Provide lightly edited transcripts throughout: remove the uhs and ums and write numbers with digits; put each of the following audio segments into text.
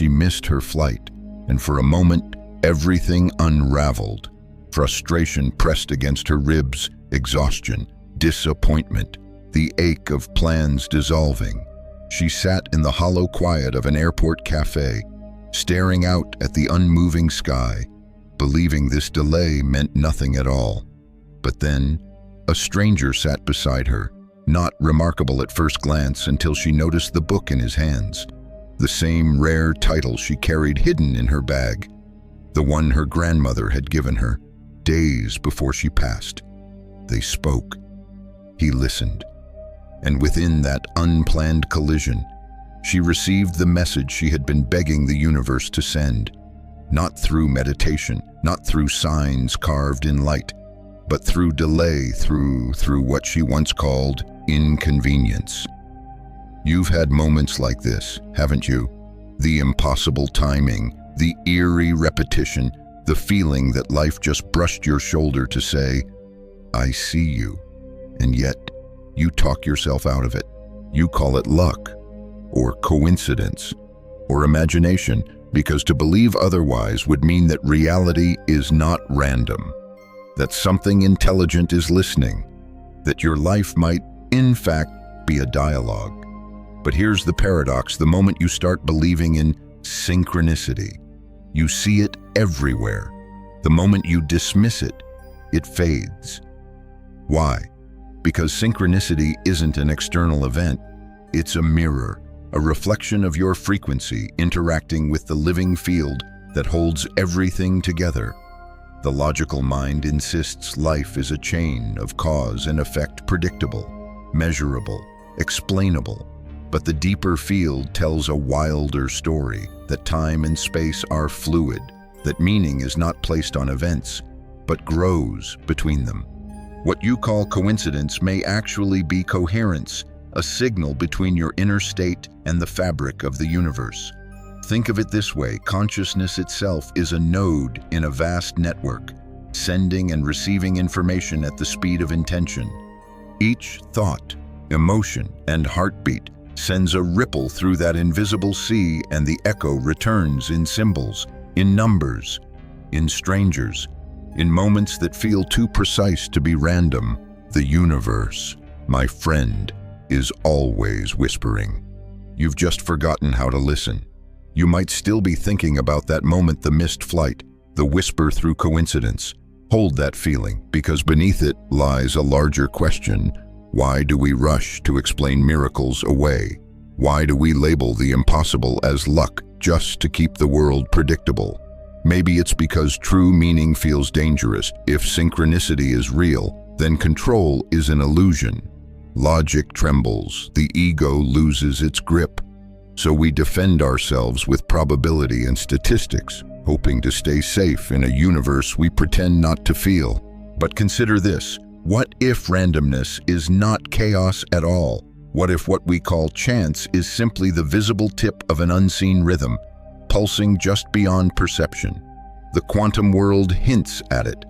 She missed her flight, and for a moment, everything unraveled. Frustration pressed against her ribs, exhaustion, disappointment, the ache of plans dissolving. She sat in the hollow quiet of an airport cafe, staring out at the unmoving sky, believing this delay meant nothing at all. But then, a stranger sat beside her, not remarkable at first glance until she noticed the book in his hands, the same rare title she carried hidden in her bag, the one her grandmother had given her days before she passed. They spoke. He listened. And within that unplanned collision, she received the message she had been begging the universe to send, not through meditation, not through signs carved in light, but through delay, through what she once called inconvenience. You've had moments like this, haven't you? The impossible timing, the eerie repetition, the feeling that life just brushed your shoulder to say, "I see you," and yet you talk yourself out of it. You call it luck, or coincidence, or imagination, because to believe otherwise would mean that reality is not random, that something intelligent is listening, that your life might, in fact, be a dialogue. But here's the paradox: the moment you start believing in synchronicity, you see it everywhere. The moment you dismiss it, it fades. Why? Because synchronicity isn't an external event. It's a mirror, a reflection of your frequency interacting with the living field that holds everything together. The logical mind insists life is a chain of cause and effect, predictable, measurable, explainable. But the deeper field tells a wilder story, that time and space are fluid, that meaning is not placed on events, but grows between them. What you call coincidence may actually be coherence, a signal between your inner state and the fabric of the universe. Think of it this way: consciousness itself is a node in a vast network, sending and receiving information at the speed of intention. Each thought, emotion, and heartbeat sends a ripple through that invisible sea, and the echo returns in symbols, in numbers, in strangers, in moments that feel too precise to be random. The universe, my friend, is always whispering. You've just forgotten how to listen. You might still be thinking about that moment, the missed flight, the whisper through coincidence. Hold that feeling, because beneath it lies a larger question. Why do we rush to explain miracles away? Why do we label the impossible as luck just to keep the world predictable? Maybe it's because true meaning feels dangerous. If synchronicity is real, then control is an illusion. Logic trembles, the ego loses its grip. So we defend ourselves with probability and statistics, hoping to stay safe in a universe we pretend not to feel. But consider this: what if randomness is not chaos at all? What if what we call chance is simply the visible tip of an unseen rhythm, pulsing just beyond perception? The quantum world hints at it.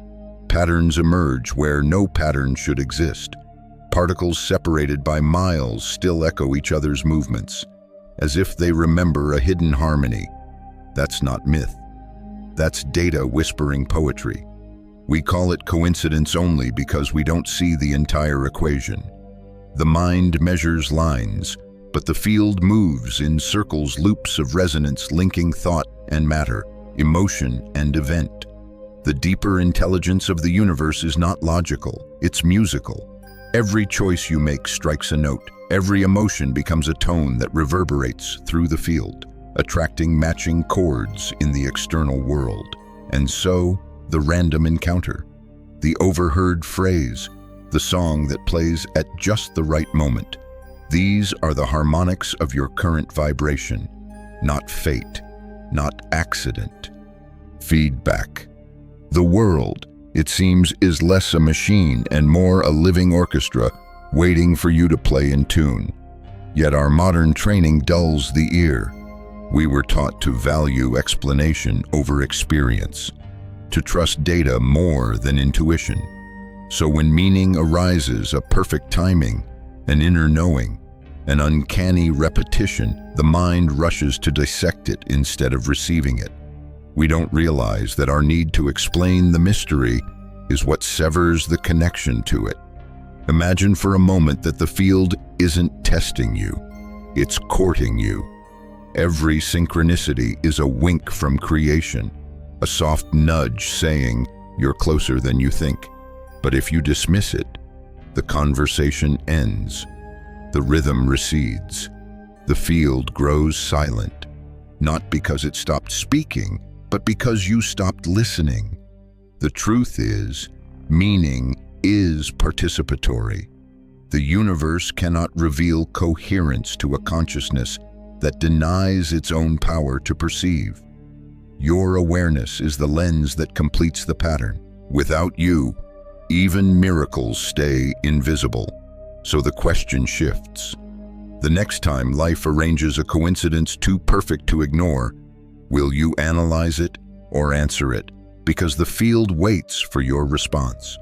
Patterns emerge where no pattern should exist. Particles separated by miles still echo each other's movements, as if they remember a hidden harmony. That's not myth. That's data whispering poetry. We call it coincidence only because we don't see the entire equation. The mind measures lines, but the field moves in circles, loops of resonance linking thought and matter, emotion and event. The deeper intelligence of the universe is not logical, it's musical. Every choice you make strikes a note. Every emotion becomes a tone that reverberates through the field, attracting matching chords in the external world. And so, the random encounter, the overheard phrase, the song that plays at just the right moment. These are the harmonics of your current vibration, not fate, not accident. Feedback. The world, it seems, is less a machine and more a living orchestra waiting for you to play in tune. Yet our modern training dulls the ear. We were taught to value explanation over experience, to trust data more than intuition. So when meaning arises, a perfect timing, an inner knowing, an uncanny repetition, the mind rushes to dissect it instead of receiving it. We don't realize that our need to explain the mystery is what severs the connection to it. Imagine for a moment that the field isn't testing you, it's courting you. Every synchronicity is a wink from creation, a soft nudge saying, "You're closer than you think." But if you dismiss it, the conversation ends. The rhythm recedes. The field grows silent, not because it stopped speaking, but because you stopped listening. The truth is, meaning is participatory. The universe cannot reveal coherence to a consciousness that denies its own power to perceive. Your awareness is the lens that completes the pattern. Without you, even miracles stay invisible. So the question shifts. The next time life arranges a coincidence too perfect to ignore, will you analyze it or answer it? Because the field waits for your response.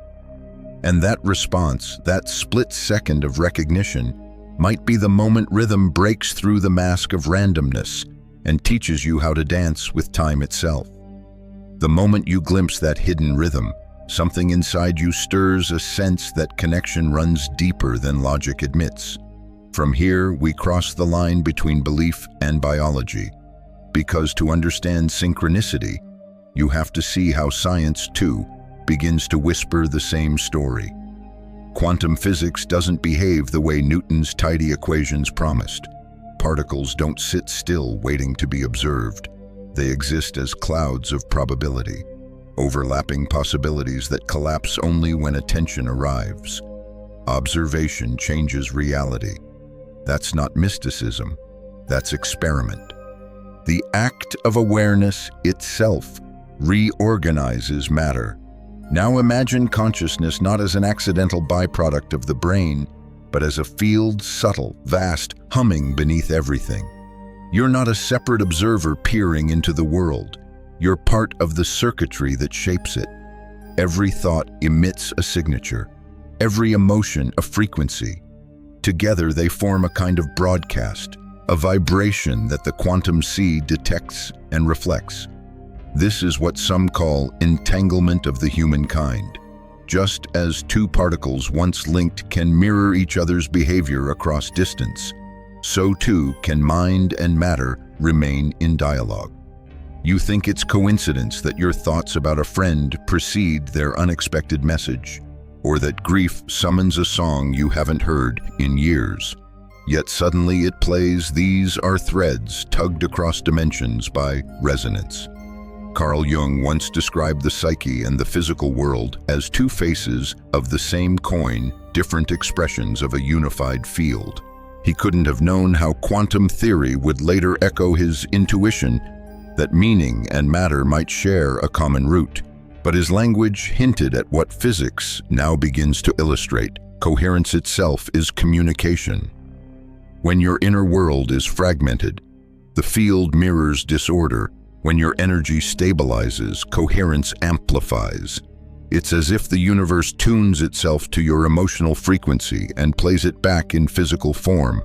And that response, that split second of recognition, might be the moment rhythm breaks through the mask of randomness and teaches you how to dance with time itself. The moment you glimpse that hidden rhythm, something inside you stirs a sense that connection runs deeper than logic admits. From here, we cross the line between belief and biology, because to understand synchronicity, you have to see how science, too, begins to whisper the same story. Quantum physics doesn't behave the way Newton's tidy equations promised. Particles don't sit still waiting to be observed. They exist as clouds of probability, overlapping possibilities that collapse only when attention arrives. Observation changes reality. That's not mysticism, that's experiment. The act of awareness itself reorganizes matter. Now imagine consciousness not as an accidental byproduct of the brain, but as a field, subtle, vast, humming beneath everything. You're not a separate observer peering into the world. You're part of the circuitry that shapes it. Every thought emits a signature, every emotion a frequency. Together they form a kind of broadcast, a vibration that the quantum sea detects and reflects. This is what some call entanglement of the humankind. Just as two particles once linked can mirror each other's behavior across distance, so too can mind and matter remain in dialogue. You think it's coincidence that your thoughts about a friend precede their unexpected message, or that grief summons a song you haven't heard in years. Yet suddenly it plays. These are threads tugged across dimensions by resonance. Carl Jung once described the psyche and the physical world as two faces of the same coin, different expressions of a unified field. He couldn't have known how quantum theory would later echo his intuition that meaning and matter might share a common root. But his language hinted at what physics now begins to illustrate. Coherence itself is communication. When your inner world is fragmented, the field mirrors disorder. When your energy stabilizes, coherence amplifies. It's as if the universe tunes itself to your emotional frequency and plays it back in physical form.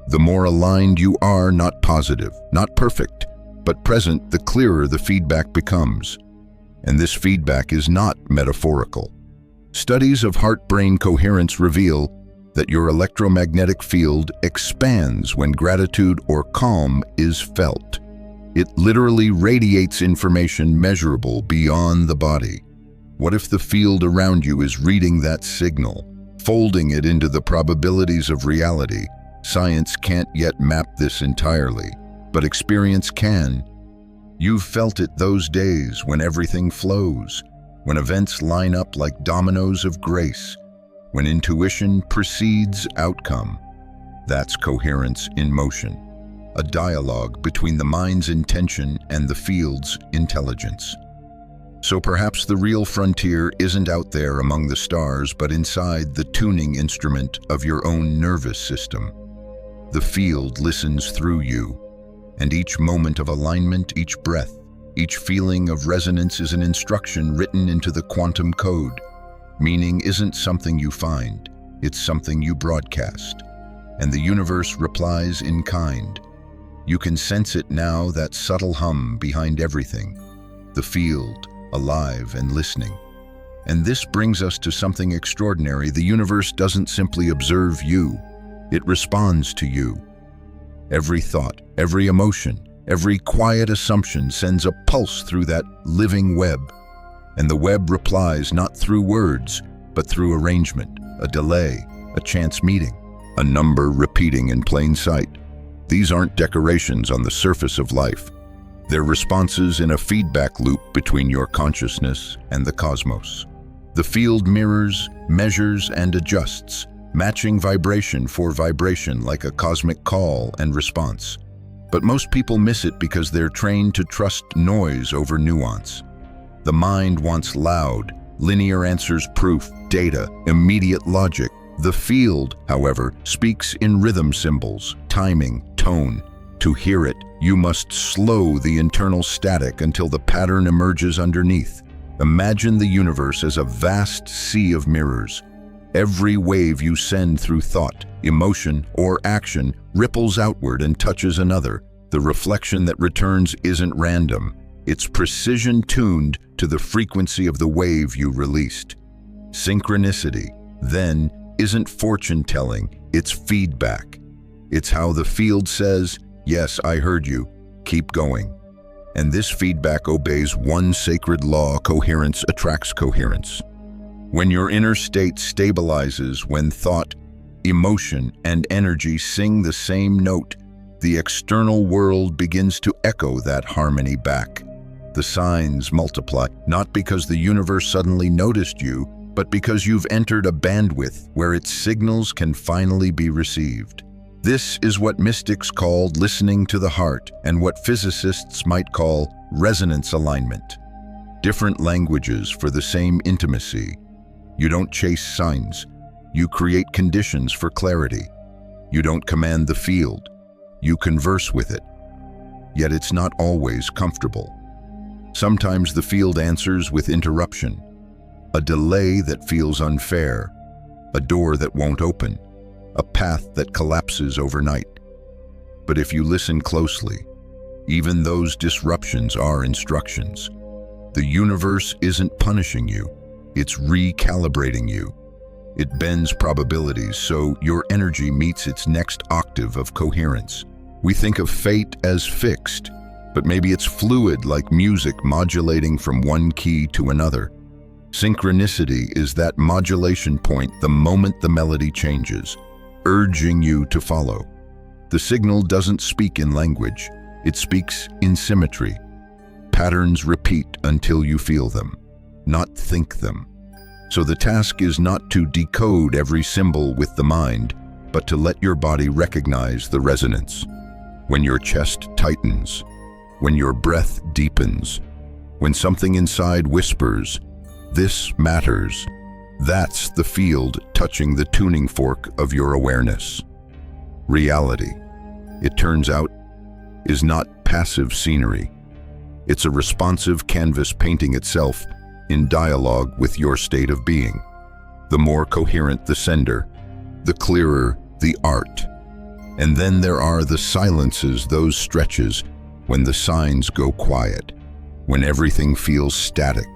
The more aligned you are, not positive, not perfect, but present, the clearer the feedback becomes. And this feedback is not metaphorical. Studies of heart-brain coherence reveal that your electromagnetic field expands when gratitude or calm is felt. It literally radiates information measurable beyond the body. What if the field around you is reading that signal, folding it into the probabilities of reality? Science can't yet map this entirely, but experience can. You've felt it those days when everything flows, when events line up like dominoes of grace, when intuition precedes outcome. That's coherence in motion. A dialogue between the mind's intention and the field's intelligence. So perhaps the real frontier isn't out there among the stars, but inside the tuning instrument of your own nervous system. The field listens through you, and each moment of alignment, each breath, each feeling of resonance is an instruction written into the quantum code. Meaning isn't something you find, it's something you broadcast. And the universe replies in kind. You can sense it now, that subtle hum behind everything. The field, alive and listening. And this brings us to something extraordinary. The universe doesn't simply observe you, it responds to you. Every thought, every emotion, every quiet assumption sends a pulse through that living web. And the web replies not through words, but through arrangement, a delay, a chance meeting, a number repeating in plain sight. These aren't decorations on the surface of life. They're responses in a feedback loop between your consciousness and the cosmos. The field mirrors, measures, and adjusts, matching vibration for vibration like a cosmic call and response. But most people miss it because they're trained to trust noise over nuance. The mind wants loud, linear answers, proof, data, immediate logic. The field, however, speaks in rhythm symbols, timing, tone. To hear it, you must slow the internal static until the pattern emerges underneath. Imagine the universe as a vast sea of mirrors. Every wave you send through thought, emotion, or action ripples outward and touches another. The reflection that returns isn't random. It's precision-tuned to the frequency of the wave you released. Synchronicity, then, isn't fortune-telling, it's feedback. It's how the field says, "Yes, I heard you. Keep going." And this feedback obeys one sacred law: coherence attracts coherence. When your inner state stabilizes, when thought, emotion, and energy sing the same note, the external world begins to echo that harmony back. The signs multiply, not because the universe suddenly noticed you, but because you've entered a bandwidth where its signals can finally be received. This is what mystics call listening to the heart, and what physicists might call resonance alignment. Different languages for the same intimacy. You don't chase signs. You create conditions for clarity. You don't command the field. You converse with it. Yet it's not always comfortable. Sometimes the field answers with interruption, a delay that feels unfair, a door that won't open, a path that collapses overnight. But if you listen closely, even those disruptions are instructions. The universe isn't punishing you, it's recalibrating you. It bends probabilities so your energy meets its next octave of coherence. We think of fate as fixed, but maybe it's fluid, like music modulating from one key to another. Synchronicity is that modulation point the moment the melody changes, urging you to follow. The signal doesn't speak in language, it speaks in symmetry. Patterns repeat until you feel them, not think them. So the task is not to decode every symbol with the mind, but to let your body recognize the resonance. When your chest tightens, when your breath deepens, when something inside whispers, "This matters," that's the field touching the tuning fork of your awareness. Reality, it turns out, is not passive scenery. It's a responsive canvas painting itself in dialogue with your state of being. The more coherent the sender, the clearer the art. And then there are the silences, those stretches, when the signs go quiet, when everything feels static,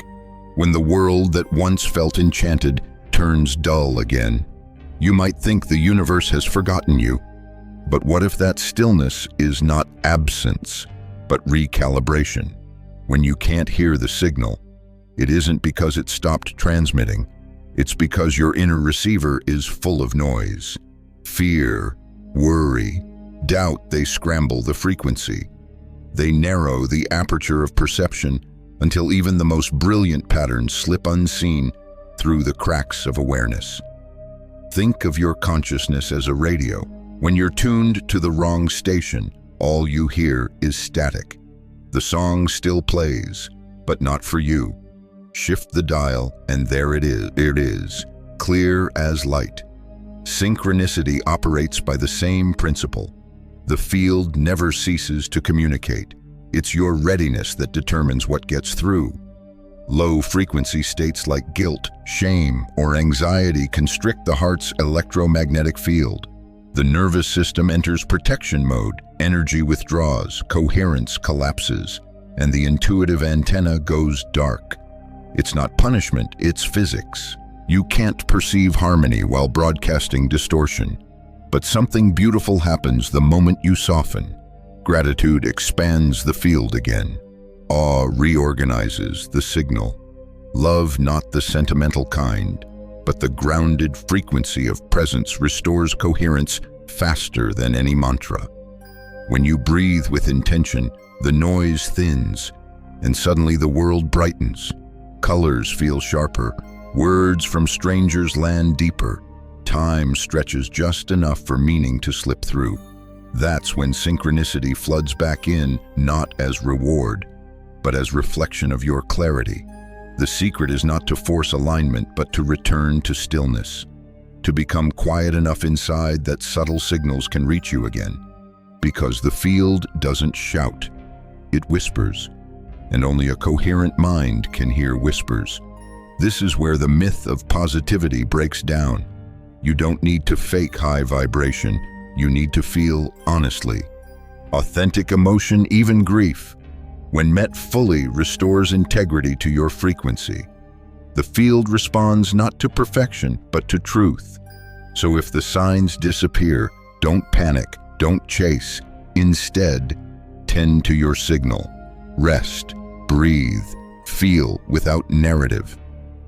when the world that once felt enchanted turns dull again. You might think the universe has forgotten you, but what if that stillness is not absence, but recalibration? When you can't hear the signal, it isn't because it stopped transmitting, it's because your inner receiver is full of noise. Fear, worry, doubt, they scramble the frequency. They narrow the aperture of perception until even the most brilliant patterns slip unseen through the cracks of awareness. Think of your consciousness as a radio. When you're tuned to the wrong station, all you hear is static. The song still plays, but not for you. Shift the dial, and there it is, clear as light. Synchronicity operates by the same principle. The field never ceases to communicate. It's your readiness that determines what gets through. Low-frequency states like guilt, shame, or anxiety constrict the heart's electromagnetic field. The nervous system enters protection mode, energy withdraws, coherence collapses, and the intuitive antenna goes dark. It's not punishment, it's physics. You can't perceive harmony while broadcasting distortion. But something beautiful happens the moment you soften. Gratitude expands the field again. Awe reorganizes the signal. Love, not the sentimental kind, but the grounded frequency of presence, restores coherence faster than any mantra. When you breathe with intention, the noise thins, and suddenly the world brightens. Colors feel sharper, words from strangers land deeper. Time stretches just enough for meaning to slip through. That's when synchronicity floods back in, not as reward, but as reflection of your clarity. The secret is not to force alignment, but to return to stillness, to become quiet enough inside that subtle signals can reach you again. Because the field doesn't shout, it whispers, and only a coherent mind can hear whispers. This is where the myth of positivity breaks down. You don't need to fake high vibration, you need to feel honestly. Authentic emotion, even grief, when met fully, restores integrity to your frequency. The field responds not to perfection, but to truth. So if the signs disappear, don't panic, don't chase. Instead, tend to your signal. Rest, breathe, feel without narrative.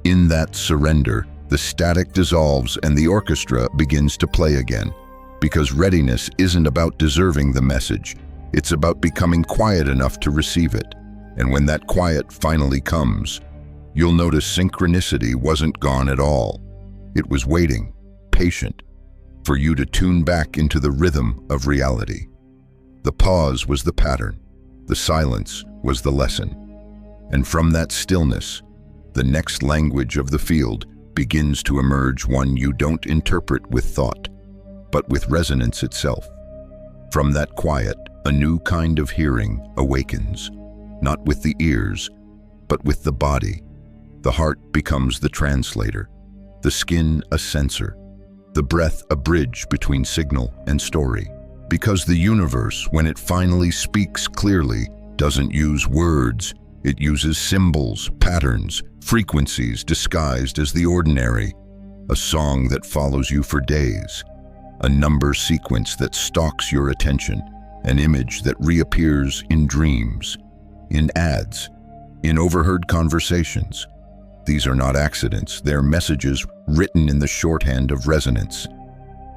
In that surrender, the static dissolves and the orchestra begins to play again. Because readiness isn't about deserving the message, it's about becoming quiet enough to receive it. And when that quiet finally comes, you'll notice synchronicity wasn't gone at all. It was waiting, patient, for you to tune back into the rhythm of reality. The pause was the pattern, the silence was the lesson. And from that stillness, the next language of the field begins to emerge, one you don't interpret with thought, but with resonance itself. From that quiet, a new kind of hearing awakens, not with the ears, but with the body. The heart becomes the translator, the skin a sensor, the breath a bridge between signal and story. Because the universe, when it finally speaks clearly, doesn't use words, it uses symbols, patterns, frequencies disguised as the ordinary. A song that follows you for days, a number sequence that stalks your attention, an image that reappears in dreams, in ads, in overheard conversations. These are not accidents, they're messages written in the shorthand of resonance.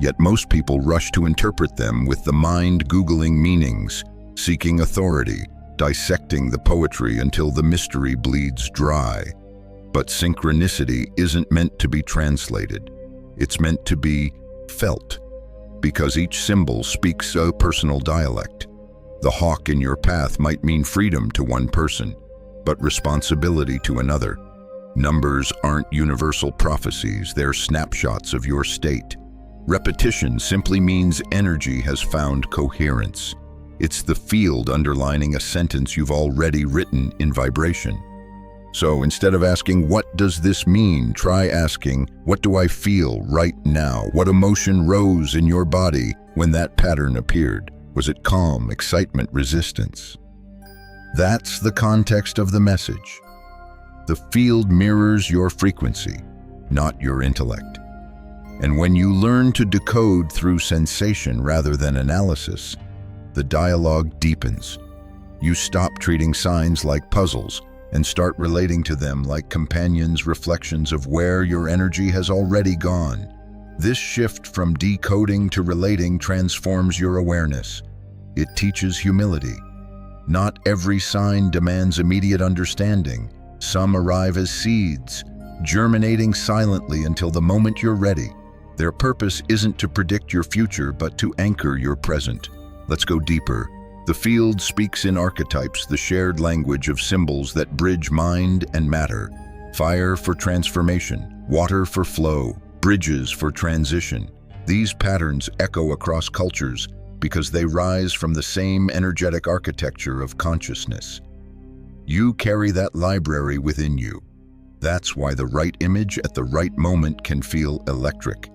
Yet most people rush to interpret them with the mind Googling meanings, seeking authority, dissecting the poetry until the mystery bleeds dry. But synchronicity isn't meant to be translated. It's meant to be felt, because each symbol speaks a personal dialect. The hawk in your path might mean freedom to one person, but responsibility to another. Numbers aren't universal prophecies, they're snapshots of your state. Repetition simply means energy has found coherence. It's the field underlining a sentence you've already written in vibration. So instead of asking, "What does this mean?" try asking, "What do I feel right now? What emotion rose in your body when that pattern appeared? Was it calm, excitement, resistance?" That's the context of the message. The field mirrors your frequency, not your intellect. And when you learn to decode through sensation rather than analysis, the dialogue deepens. You stop treating signs like puzzles and start relating to them like companions, reflections of where your energy has already gone. This shift from decoding to relating transforms your awareness. It teaches humility. Not every sign demands immediate understanding. Some arrive as seeds, germinating silently until the moment you're ready. Their purpose isn't to predict your future, but to anchor your present. Let's go deeper. The field speaks in archetypes, the shared language of symbols that bridge mind and matter. Fire for transformation, water for flow, bridges for transition. These patterns echo across cultures because they rise from the same energetic architecture of consciousness. You carry that library within you. That's why the right image at the right moment can feel electric.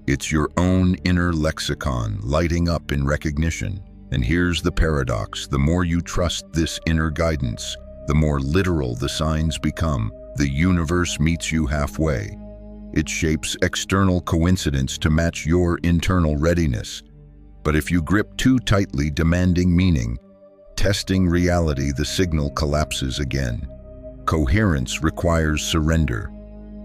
It's your own inner lexicon lighting up in recognition. And here's the paradox: the more you trust this inner guidance, the more literal the signs become. The universe meets you halfway. It shapes external coincidence to match your internal readiness. But if you grip too tightly, demanding meaning, testing reality, the signal collapses again. Coherence requires surrender.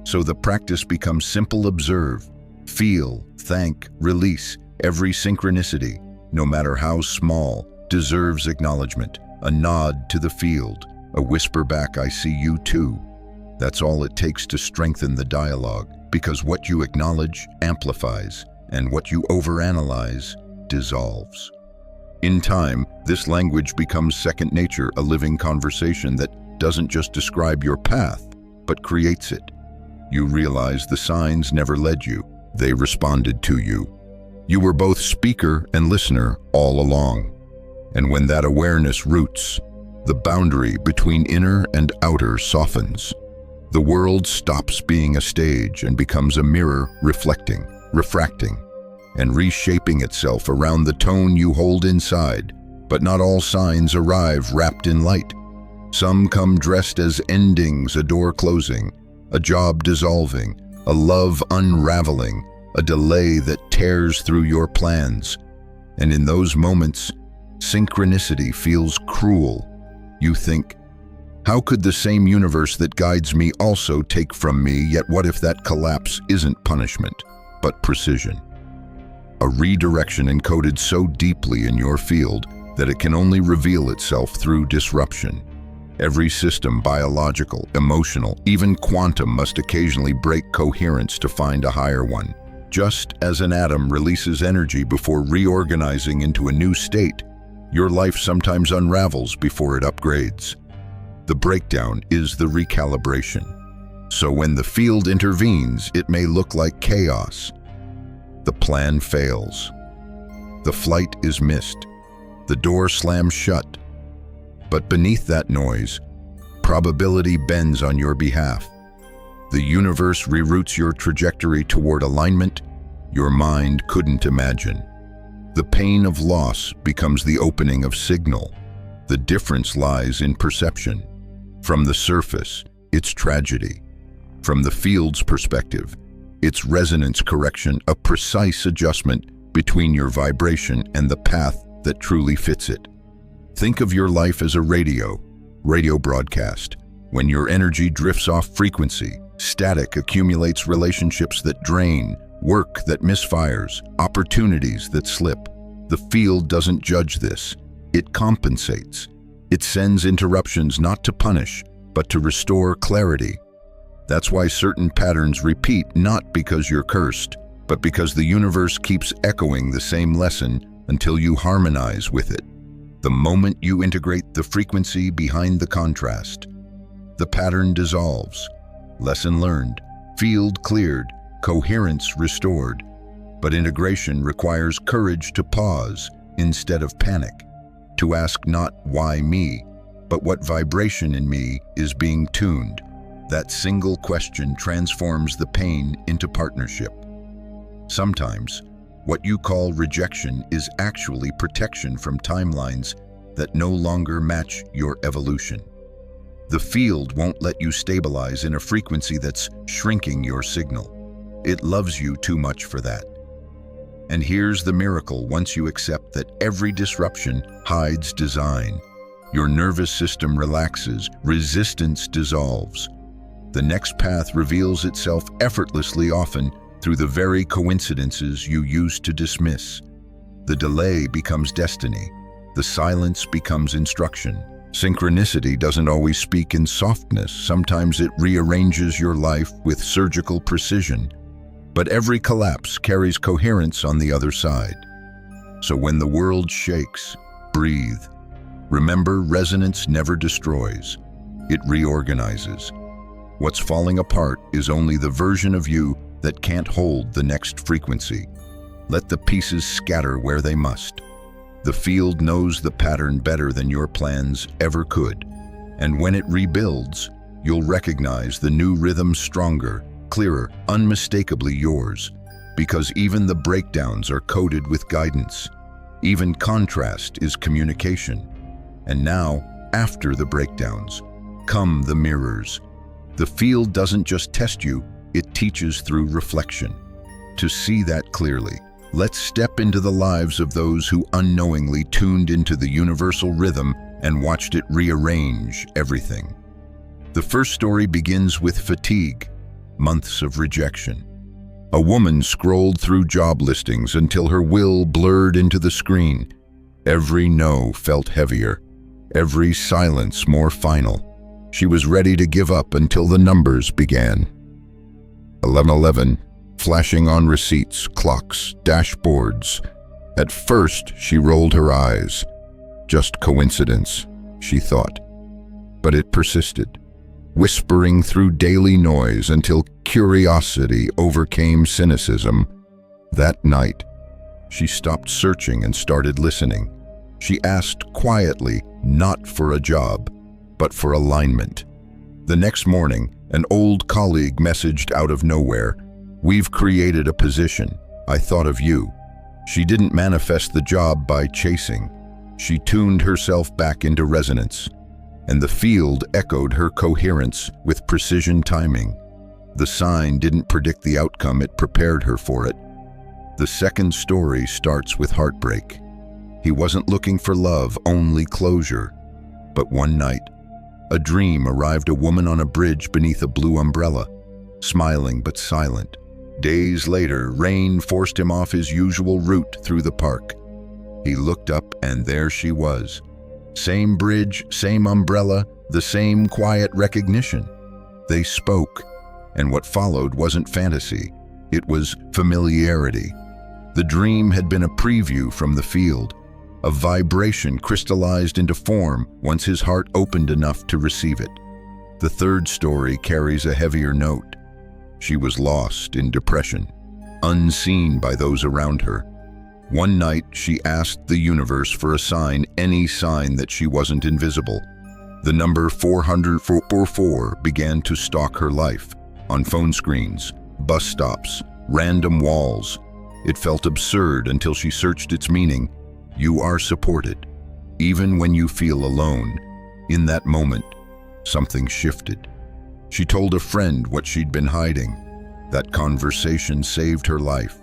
So the practice becomes simple: observe, feel, thank, release. Every synchronicity, no matter how small, deserves acknowledgement. A nod to the field, a whisper back, "I see you too." That's all it takes to strengthen the dialogue, because what you acknowledge amplifies, and what you overanalyze dissolves. In time, this language becomes second nature, a living conversation that doesn't just describe your path, but creates it. You realize the signs never led you, they responded to you. You were both speaker and listener all along. And when that awareness roots, the boundary between inner and outer softens. The world stops being a stage and becomes a mirror, reflecting, refracting, and reshaping itself around the tone you hold inside. But not all signs arrive wrapped in light. Some come dressed as endings: a door closing, a job dissolving, a love unraveling, a delay that tears through your plans. And in those moments, synchronicity feels cruel. You think, how could the same universe that guides me also take from me? Yet what if that collapse isn't punishment, but precision? A redirection encoded so deeply in your field that it can only reveal itself through disruption. Every system, biological, emotional, even quantum, must occasionally break coherence to find a higher one. Just as an atom releases energy before reorganizing into a new state, your life sometimes unravels before it upgrades. The breakdown is the recalibration. So when the field intervenes, it may look like chaos. The plan fails. The flight is missed. The door slams shut. But beneath that noise, probability bends on your behalf. The universe reroutes your trajectory toward alignment your mind couldn't imagine. The pain of loss becomes the opening of signal. The difference lies in perception. From the surface, it's tragedy. From the field's perspective, it's resonance correction, a precise adjustment between your vibration and the path that truly fits it. Think of your life as a radio broadcast. When your energy drifts off frequency, static accumulates, relationships that drain, work that misfires, opportunities that slip. The field doesn't judge this. It compensates. It sends interruptions not to punish, but to restore clarity. That's why certain patterns repeat, not because you're cursed, but because the universe keeps echoing the same lesson until you harmonize with it. The moment you integrate the frequency behind the contrast, the pattern dissolves. Lesson learned, field cleared, coherence restored. But integration requires courage to pause instead of panic, to ask not why me, but what vibration in me is being tuned. That single question transforms the pain into partnership. Sometimes, what you call rejection is actually protection from timelines that no longer match your evolution. The field won't let you stabilize in a frequency that's shrinking your signal. It loves you too much for that. And here's the miracle: once you accept that every disruption hides design, your nervous system relaxes, resistance dissolves. The next path reveals itself effortlessly, often through the very coincidences you used to dismiss. The delay becomes destiny. The silence becomes instruction. Synchronicity doesn't always speak in softness. Sometimes it rearranges your life with surgical precision. But every collapse carries coherence on the other side. So when the world shakes, breathe. Remember, resonance never destroys. It reorganizes. What's falling apart is only the version of you that can't hold the next frequency. Let the pieces scatter where they must. The field knows the pattern better than your plans ever could. And when it rebuilds, you'll recognize the new rhythm stronger, clearer, unmistakably yours. because even the breakdowns are coded with guidance. Even contrast is communication. And now, after the breakdowns, come the mirrors. The field doesn't just test you, it teaches through reflection. To see that clearly, let's step into the lives of those who unknowingly tuned into the universal rhythm and watched it rearrange everything. The first story begins with fatigue, months of rejection. A woman scrolled through job listings until her will blurred into the screen. Every no felt heavier, every silence more final. She was ready to give up until the numbers began. 11:11, flashing on receipts, clocks, dashboards. At first, she rolled her eyes. Just coincidence, she thought. But it persisted, whispering through daily noise until curiosity overcame cynicism. That night, she stopped searching and started listening. She asked quietly, not for a job, but for alignment. The next morning, an old colleague messaged out of nowhere, "We've created a position. I thought of you." She didn't manifest the job by chasing. She tuned herself back into resonance, and the field echoed her coherence with precision timing. The sign didn't predict the outcome, it prepared her for it. The second story starts with heartbreak. He wasn't looking for love, only closure. But one night, a dream arrived, a woman on a bridge beneath a blue umbrella, smiling but silent. Days later, rain forced him off his usual route through the park. He looked up and there she was. Same bridge, same umbrella, the same quiet recognition. They spoke, and what followed wasn't fantasy, it was familiarity. The dream had been a preview from the field. A vibration crystallized into form once his heart opened enough to receive it. The third story carries a heavier note. She was lost in depression, unseen by those around her. One night, she asked the universe for a sign, any sign that she wasn't invisible. The number 444 began to stalk her life, on phone screens, bus stops, random walls. It felt absurd until she searched its meaning. You are supported, even when you feel alone. In that moment, something shifted. She told a friend what she'd been hiding. That conversation saved her life.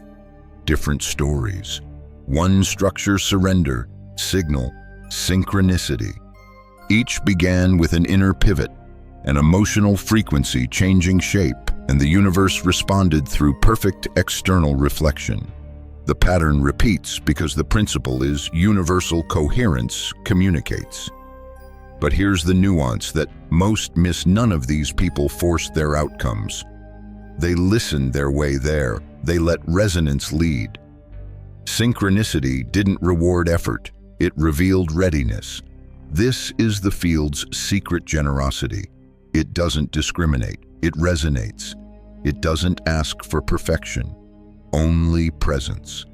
Different stories. One structure, surrender, signal, synchronicity. Each began with an inner pivot, an emotional frequency changing shape, and the universe responded through perfect external reflection. The pattern repeats because the principle is universal coherence communicates. But here's the nuance that most miss: none of these people forced their outcomes. They listened their way there. They let resonance lead. Synchronicity didn't reward effort, it revealed readiness. This is the field's secret generosity. It doesn't discriminate, it resonates. It doesn't ask for perfection, only presence.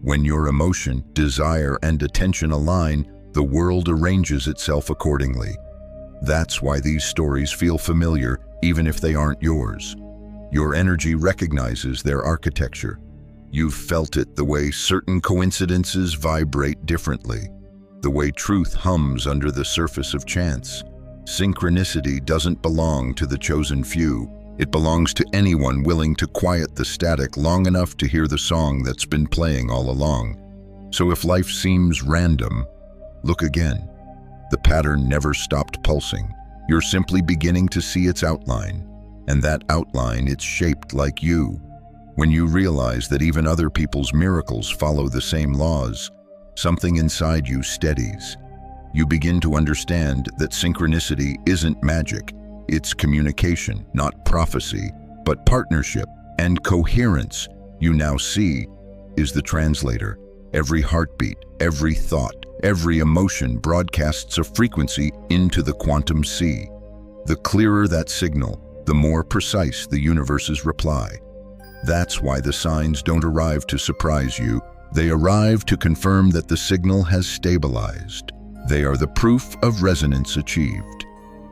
When your emotion, desire, and attention align, the world arranges itself accordingly. That's why these stories feel familiar, even if they aren't yours. Your energy recognizes their architecture. You've felt it the way certain coincidences vibrate differently, the way truth hums under the surface of chance. Synchronicity doesn't belong to the chosen few. It belongs to anyone willing to quiet the static long enough to hear the song that's been playing all along. So if life seems random, look again. The pattern never stopped pulsing. You're simply beginning to see its outline. And that outline, it's shaped like you. When you realize that even other people's miracles follow the same laws, something inside you steadies. You begin to understand that synchronicity isn't magic. It's communication, not prophecy, but partnership and coherence. You now see is the translator. Every heartbeat, every thought, every emotion broadcasts a frequency into the quantum sea. The clearer that signal, the more precise the universe's reply. That's why the signs don't arrive to surprise you. They arrive to confirm that the signal has stabilized. They are the proof of resonance achieved.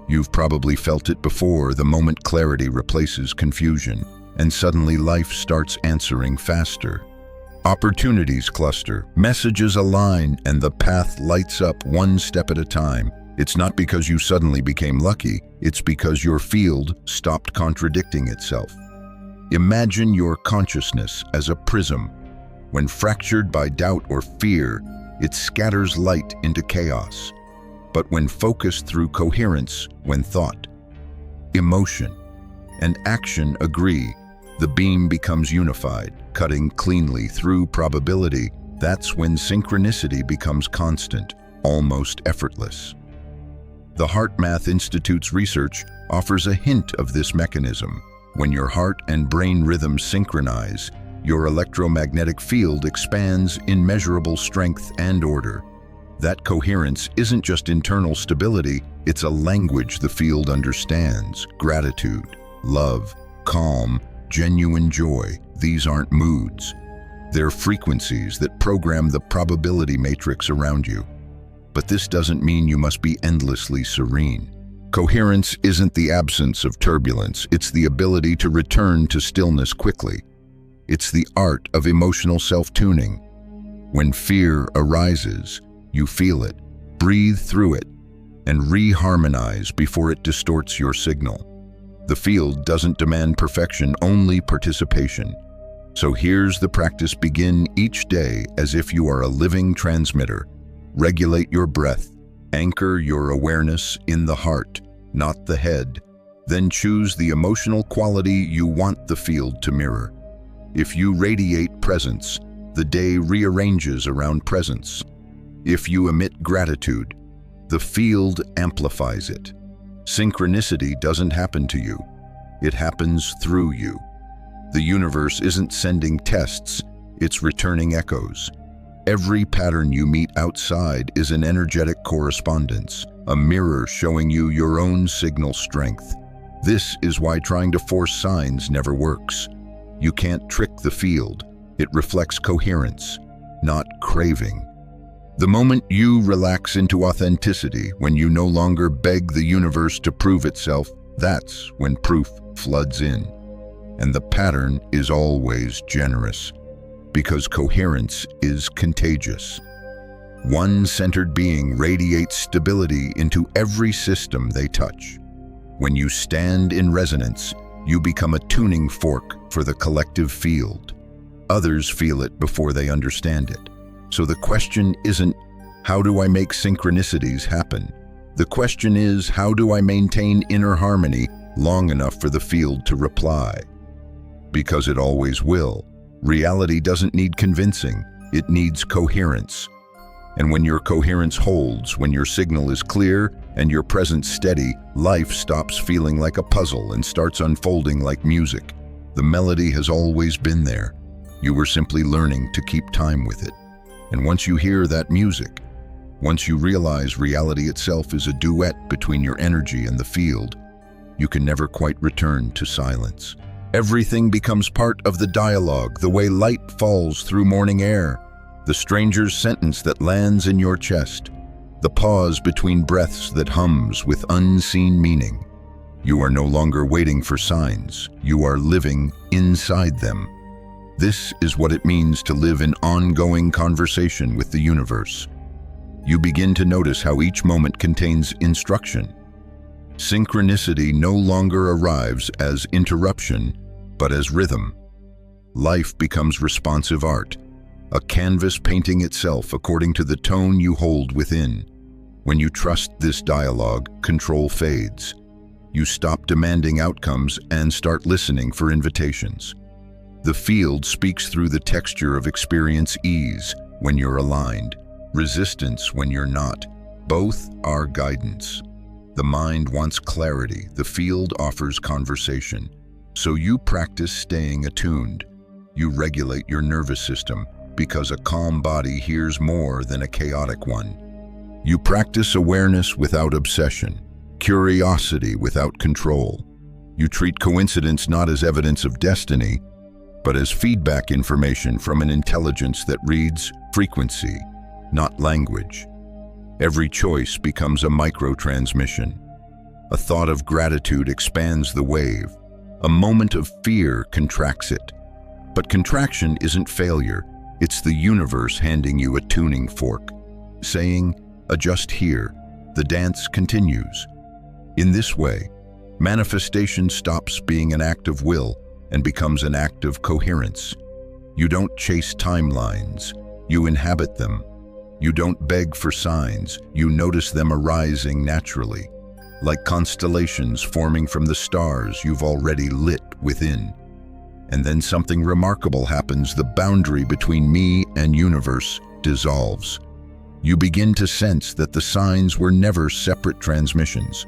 You've probably felt it before, the moment clarity replaces confusion, and suddenly life starts answering faster. Opportunities cluster, messages align, and the path lights up one step at a time. It's not because you suddenly became lucky, it's because your field stopped contradicting itself. Imagine your consciousness as a prism. When fractured by doubt or fear, it scatters light into chaos. But when focused through coherence, when thought, emotion, and action agree, the beam becomes unified, cutting cleanly through probability. That's when synchronicity becomes constant, almost effortless. The HeartMath Institute's research offers a hint of this mechanism. When your heart and brain rhythms synchronize, your electromagnetic field expands in measurable strength and order. That coherence isn't just internal stability, it's a language the field understands. Gratitude, love, calm, genuine joy. These aren't moods. They're frequencies that program the probability matrix around you. But this doesn't mean you must be endlessly serene. Coherence isn't the absence of turbulence, it's the ability to return to stillness quickly. It's the art of emotional self-tuning. When fear arises, you feel it, breathe through it, and re-harmonize before it distorts your signal. The field doesn't demand perfection, only participation. So here's the practice. Begin each day as if you are a living transmitter. Regulate your breath. Anchor your awareness in the heart, not the head. Then choose the emotional quality you want the field to mirror. If you radiate presence, the day rearranges around presence. If you emit gratitude, the field amplifies it. Synchronicity doesn't happen to you. It happens through you. The universe isn't sending tests, it's returning echoes. Every pattern you meet outside is an energetic correspondence, a mirror showing you your own signal strength. This is why trying to force signs never works. You can't trick the field. It reflects coherence, not craving. The moment you relax into authenticity, when you no longer beg the universe to prove itself, that's when proof floods in. And the pattern is always generous, because coherence is contagious. One centered being radiates stability into every system they touch. When you stand in resonance, you become a tuning fork for the collective field. Others feel it before they understand it. So the question isn't, how do I make synchronicities happen? The question is, how do I maintain inner harmony long enough for the field to reply? Because it always will. Reality doesn't need convincing, it needs coherence. And when your coherence holds, when your signal is clear and your presence steady, life stops feeling like a puzzle and starts unfolding like music. The melody has always been there. You were simply learning to keep time with it. And once you hear that music, once you realize reality itself is a duet between your energy and the field, you can never quite return to silence. Everything becomes part of the dialogue, the way light falls through morning air, the stranger's sentence that lands in your chest, the pause between breaths that hums with unseen meaning. You are no longer waiting for signs, you are living inside them. This is what it means to live in ongoing conversation with the universe. You begin to notice how each moment contains instruction. Synchronicity no longer arrives as interruption, but as rhythm. Life becomes responsive art, a canvas painting itself according to the tone you hold within. When you trust this dialogue, control fades. You stop demanding outcomes and start listening for invitations. The field speaks through the texture of experience, ease when you're aligned, resistance when you're not. Both are guidance. The mind wants clarity, the field offers conversation. So you practice staying attuned. You regulate your nervous system, because a calm body hears more than a chaotic one. You practice awareness without obsession, curiosity without control. You treat coincidence not as evidence of destiny, but as feedback information from an intelligence that reads frequency, not language. Every choice becomes a micro-transmission. A thought of gratitude expands the wave. A moment of fear contracts it. But contraction isn't failure. It's the universe handing you a tuning fork, saying, "Adjust here." The dance continues. In this way, manifestation stops being an act of will and becomes an act of coherence. You don't chase timelines, you inhabit them. You don't beg for signs, you notice them arising naturally, like constellations forming from the stars you've already lit within. And then something remarkable happens. The boundary between me and universe dissolves. You begin to sense that the signs were never separate transmissions.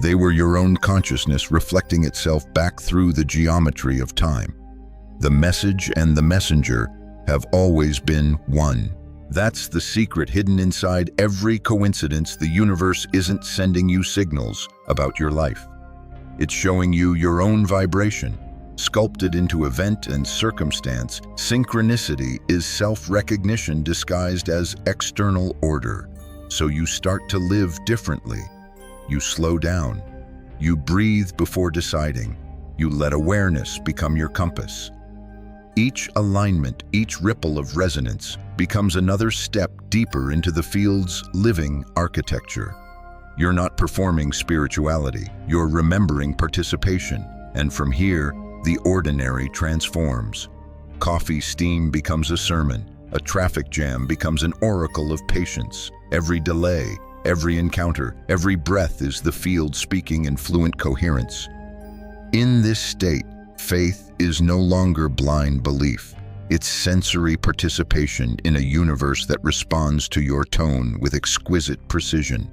They were your own consciousness reflecting itself back through the geometry of time. The message and the messenger have always been one. That's the secret hidden inside every coincidence. The universe isn't sending you signals about your life. It's showing you your own vibration, sculpted into event and circumstance. Synchronicity is self-recognition disguised as external order. So you start to live differently. You slow down. You breathe before deciding. You let awareness become your compass. Each alignment, each ripple of resonance becomes another step deeper into the field's living architecture. You're not performing spirituality, you're remembering participation. And from here, the ordinary transforms. Coffee steam becomes a sermon. A traffic jam becomes an oracle of patience. Every delay, every encounter, every breath is the field speaking in fluent coherence. In this state, faith is no longer blind belief. It's sensory participation in a universe that responds to your tone with exquisite precision.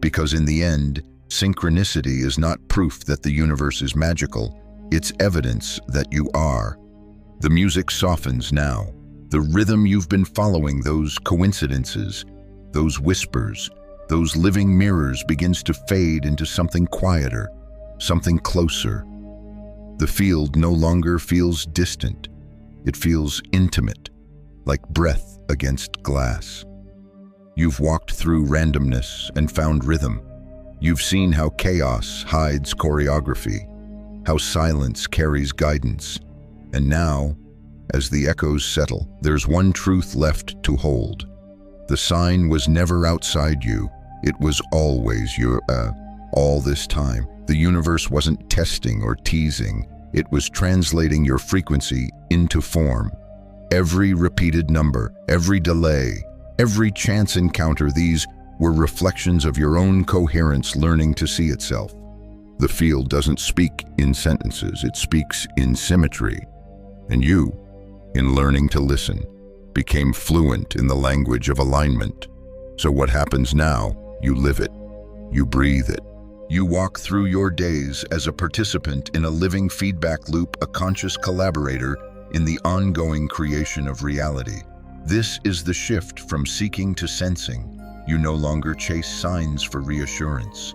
Because in the end, synchronicity is not proof that the universe is magical, it's evidence that you are. The music softens now. The rhythm you've been following, those coincidences, those whispers, those living mirrors begins to fade into something quieter, something closer. The field no longer feels distant. It feels intimate, like breath against glass. You've walked through randomness and found rhythm. You've seen how chaos hides choreography, how silence carries guidance. And now, as the echoes settle, there's one truth left to hold. The sign was never outside you. It was always your, all this time. The universe wasn't testing or teasing. It was translating your frequency into form. Every repeated number, every delay, every chance encounter, these were reflections of your own coherence learning to see itself. The field doesn't speak in sentences, it speaks in symmetry. And you, in learning to listen, became fluent in the language of alignment. So what happens now? You live it. You breathe it. You walk through your days as a participant in a living feedback loop, a conscious collaborator in the ongoing creation of reality. This is the shift from seeking to sensing. You no longer chase signs for reassurance.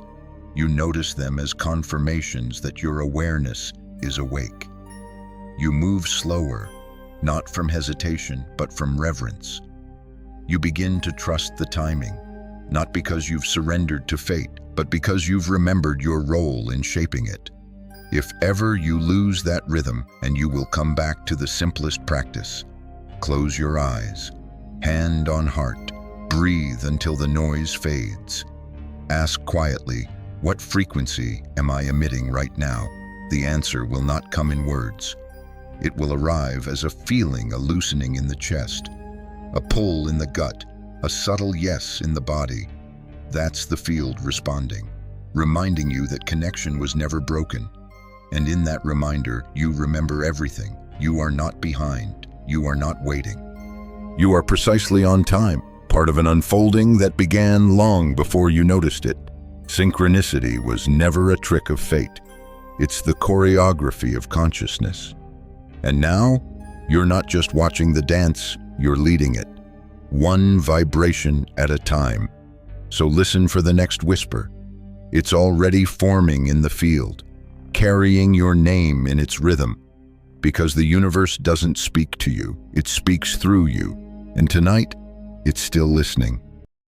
You notice them as confirmations that your awareness is awake. You move slower, not from hesitation, but from reverence. You begin to trust the timing, not because you've surrendered to fate, but because you've remembered your role in shaping it. If ever you lose that rhythm, and you will come back to the simplest practice, close your eyes, hand on heart, breathe until the noise fades. Ask quietly, what frequency am I emitting right now? The answer will not come in words. It will arrive as a feeling, a loosening in the chest, a pull in the gut, a subtle yes in the body. That's the field responding, reminding you that connection was never broken. And in that reminder, you remember everything. You are not behind. You are not waiting. You are precisely on time, part of an unfolding that began long before you noticed it. Synchronicity was never a trick of fate. It's the choreography of consciousness. And now, you're not just watching the dance, you're leading it, one vibration at a time. So listen for the next whisper. It's already forming in the field, carrying your name in its rhythm, because the universe doesn't speak to you, it speaks through you. And tonight, it's still listening.